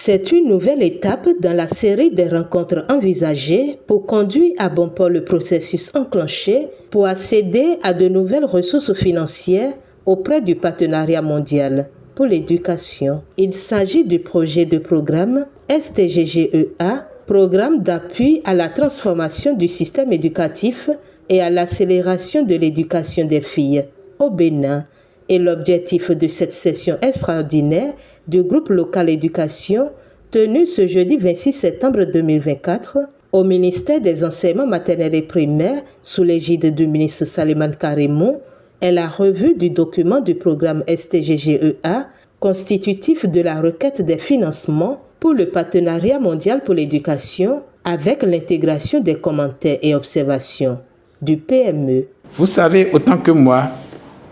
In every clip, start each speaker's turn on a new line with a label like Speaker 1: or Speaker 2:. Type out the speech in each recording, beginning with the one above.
Speaker 1: C'est une nouvelle étape dans la série des rencontres envisagées pour conduire à bon port le processus enclenché pour accéder à de nouvelles ressources financières auprès du partenariat mondial pour l'éducation. Il s'agit du projet de programme STGGEA, programme d'appui à la transformation du système éducatif et à l'accélération de l'éducation des filles au Bénin. Et l'objectif de cette session extraordinaire du groupe local éducation tenue ce jeudi 26 septembre 2024 au ministère des enseignements maternels et primaires sous l'égide du ministre Saliman Karimou est la revue du document du programme STGGEA constitutif de la requête des financements pour le partenariat mondial pour l'éducation avec l'intégration des commentaires et observations du PME.
Speaker 2: Vous savez autant que moi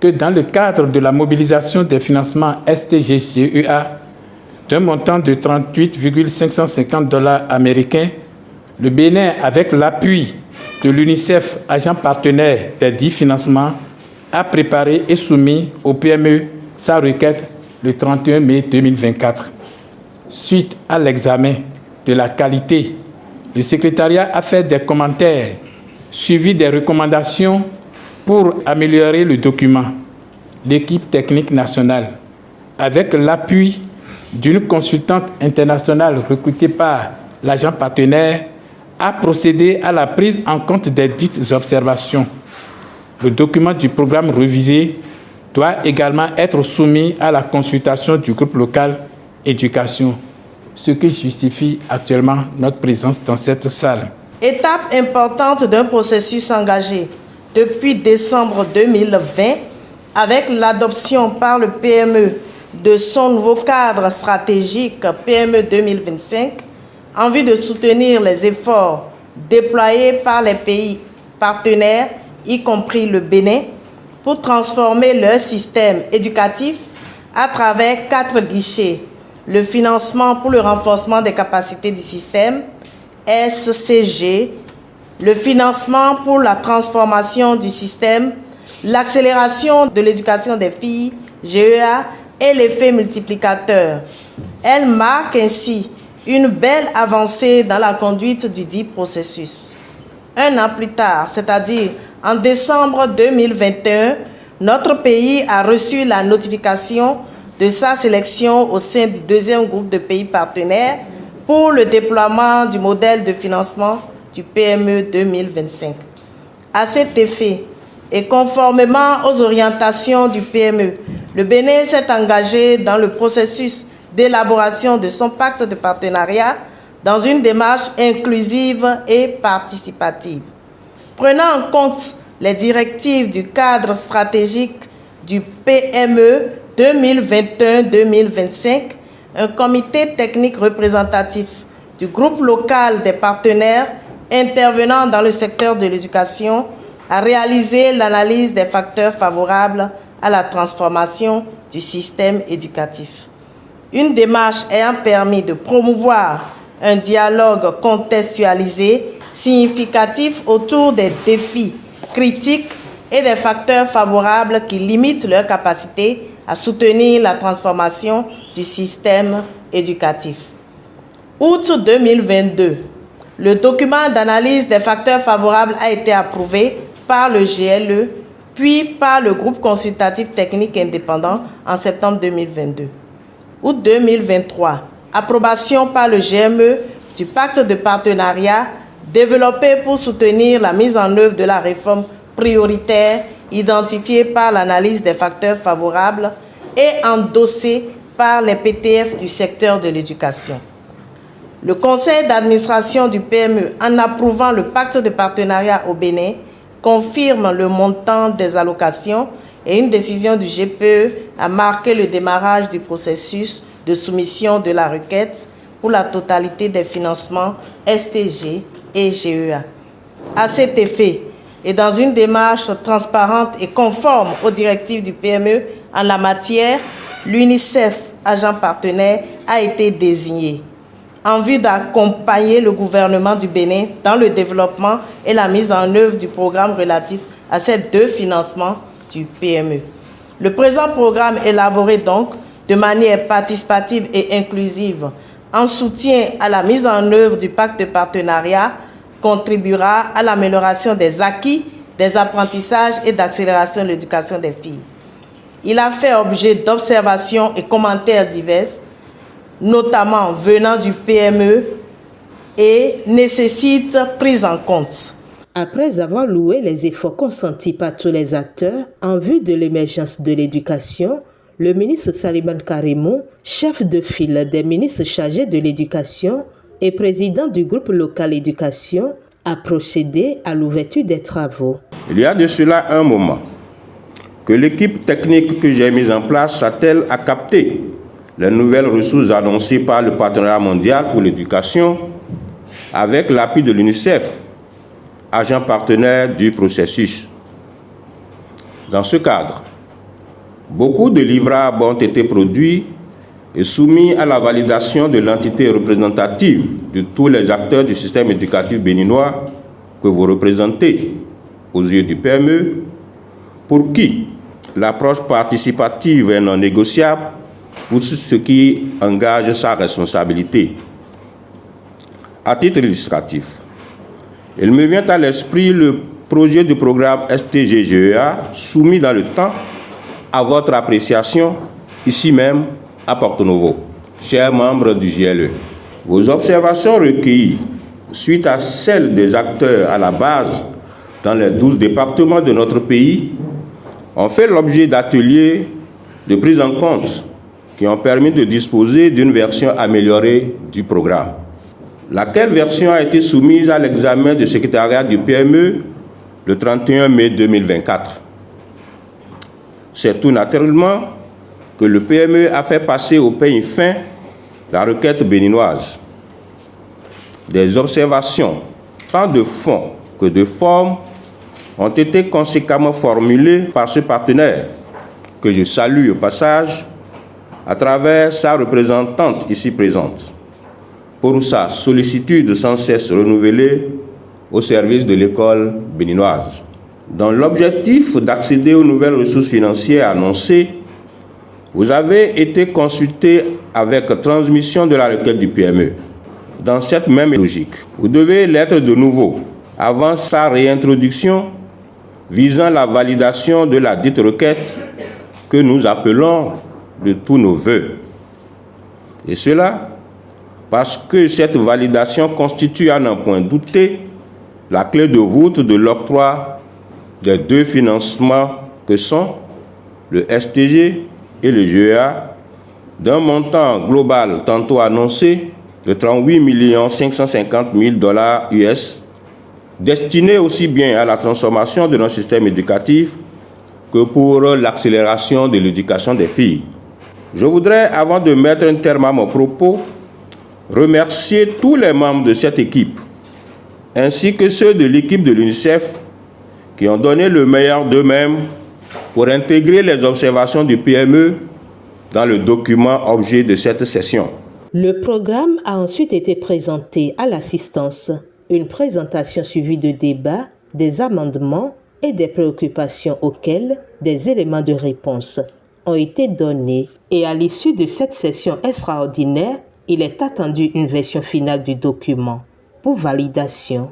Speaker 2: que dans le cadre de la mobilisation des financements STGGEA d'un montant de 38,550 $ américains, le Bénin, avec l'appui de l'UNICEF, agent partenaire des 10 financements, a préparé et soumis au PME sa requête le 31 mai 2024. Suite à l'examen de la qualité, le secrétariat a fait des commentaires suivi des recommandations pour améliorer le document. L'équipe technique nationale, avec l'appui d'une consultante internationale recrutée par l'agent partenaire, a procédé à la prise en compte des dites observations. Le document du programme révisé doit également être soumis à la consultation du groupe local éducation, ce qui justifie actuellement notre présence dans cette salle.
Speaker 3: Étape importante d'un processus engagé depuis décembre 2020 avec l'adoption par le PME de son nouveau cadre stratégique PME 2025 en vue de soutenir les efforts déployés par les pays partenaires, y compris le Bénin, pour transformer leur système éducatif à travers 4 guichets. Le financement pour le renforcement des capacités du système, SCG, le financement pour la transformation du système, l'accélération de l'éducation des filles, GEA, et l'effet multiplicateur. Elle marque ainsi une belle avancée dans la conduite du dit processus. Un an plus tard, c'est-à-dire en décembre 2021, notre pays a reçu la notification de sa sélection au sein du deuxième groupe de pays partenaires pour le déploiement du modèle de financement du PME 2025. À cet effet, et conformément aux orientations du PME, le Bénin s'est engagé dans le processus d'élaboration de son pacte de partenariat dans une démarche inclusive et participative. Prenant en compte les directives du cadre stratégique du PME 2021-2025, un comité technique représentatif du groupe local des partenaires intervenant dans le secteur de l'éducation a réalisé l'analyse des facteurs favorables à la transformation du système éducatif. Une démarche ayant permis de promouvoir un dialogue contextualisé, significatif autour des défis critiques et des facteurs favorables qui limitent leur capacité à soutenir la transformation du système éducatif. Août 2022, le document d'analyse des facteurs favorables a été approuvé par le GLE, puis par le groupe consultatif technique indépendant en septembre 2022. Août 2023, approbation par le GME du pacte de partenariat développé pour soutenir la mise en œuvre de la réforme prioritaire identifiée par l'analyse des facteurs favorables et endossée par les PTF du secteur de l'éducation. Le conseil d'administration du PME, en approuvant le pacte de partenariat au Bénin, confirme le montant des allocations et une décision du GPE a marqué le démarrage du processus de soumission de la requête pour la totalité des financements STG et GEA. À cet effet, et dans une démarche transparente et conforme aux directives du PME en la matière, l'UNICEF, agent partenaire, a été désigné en vue d'accompagner le gouvernement du Bénin dans le développement et la mise en œuvre du programme relatif à ces 2 financements du PME. Le présent programme élaboré donc de manière participative et inclusive en soutien à la mise en œuvre du pacte de partenariat, contribuera à l'amélioration des acquis, des apprentissages et d'accélération de l'éducation des filles. Il a fait objet d'observations et commentaires divers, notamment venant du PME, et nécessite prise en compte.
Speaker 1: Après avoir loué les efforts consentis par tous les acteurs en vue de l'émergence de l'éducation, le ministre Salimane Karimou, chef de file des ministres chargés de l'éducation et président du groupe local éducation, a procédé à l'ouverture des travaux.
Speaker 4: Il y a de cela un moment que l'équipe technique que j'ai mise en place s'attelle à capter les nouvelles ressources annoncées par le Partenariat mondial pour l'éducation avec l'appui de l'UNICEF, agent partenaire du processus. Dans ce cadre, beaucoup de livrables ont été produits et soumis à la validation de l'entité représentative de tous les acteurs du système éducatif béninois que vous représentez aux yeux du PME, pour qui l'approche participative est non négociable pour ce qui engage sa responsabilité. À titre illustratif, il me vient à l'esprit le projet du programme STGGEA soumis dans le temps à votre appréciation, ici même à Porto Novo. Chers membres du GLE, vos observations recueillies suite à celles des acteurs à la base dans les 12 départements de notre pays ont fait l'objet d'ateliers de prise en compte qui ont permis de disposer d'une version améliorée du programme. Laquelle version a été soumise à l'examen du secrétariat du PME le 31 mai 2024. C'est tout naturellement que le PME a fait passer au peigne fin la requête béninoise. Des observations, tant de fond que de forme, ont été conséquemment formulées par ce partenaire, que je salue au passage, à travers sa représentante ici présente, pour sa sollicitude sans cesse renouvelée au service de l'école béninoise. Dans l'objectif d'accéder aux nouvelles ressources financières annoncées, vous avez été consulté avec transmission de la requête du PME. Dans cette même logique, vous devez l'être de nouveau avant sa réintroduction visant la validation de la dite requête que nous appelons de tous nos vœux. Et cela parce que cette validation constitue à n'en point douter la clé de voûte de l'octroi des deux financements que sont le STG et le GEA, d'un montant global tantôt annoncé de 38 550 000 $ US, destiné aussi bien à la transformation de notre système éducatif que pour l'accélération de l'éducation des filles. Je voudrais, avant de mettre un terme à mon propos, remercier tous les membres de cette équipe, ainsi que ceux de l'équipe de l'UNICEF qui ont donné le meilleur d'eux-mêmes pour intégrer les observations du PME dans le document objet de cette session.
Speaker 1: Le programme a ensuite été présenté à l'assistance. Une présentation suivie de débats, des amendements et des préoccupations auxquelles des éléments de réponse ont été donnés. Et à l'issue de cette session extraordinaire, il est attendu une version finale du document pour validation.